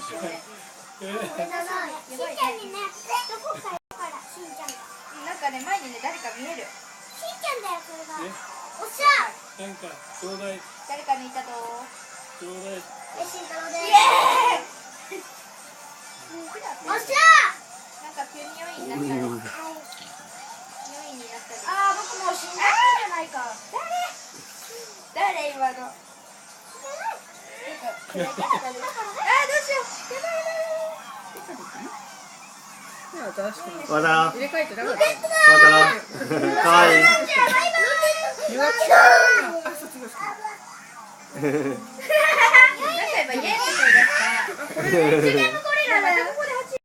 にね、どこかいるから、しんちゃんが。なんかね、前にね、誰か見える。しんちゃんだよ、これが。おっしゃ。なんかちょうだい。誰かにいたと。ちょうだい。しんたろうです。イエーイ。おっしゃ。なんか急に4位になったり。4位になったり。ああ、僕もう死んだんじゃないか。誰今の。あー、どうしよう。やばいやばい。わだ入れ替えてなかった。わだかわいい。入学式。あ、卒業式。なんか今イエーイって声がした。ゴリラだよ。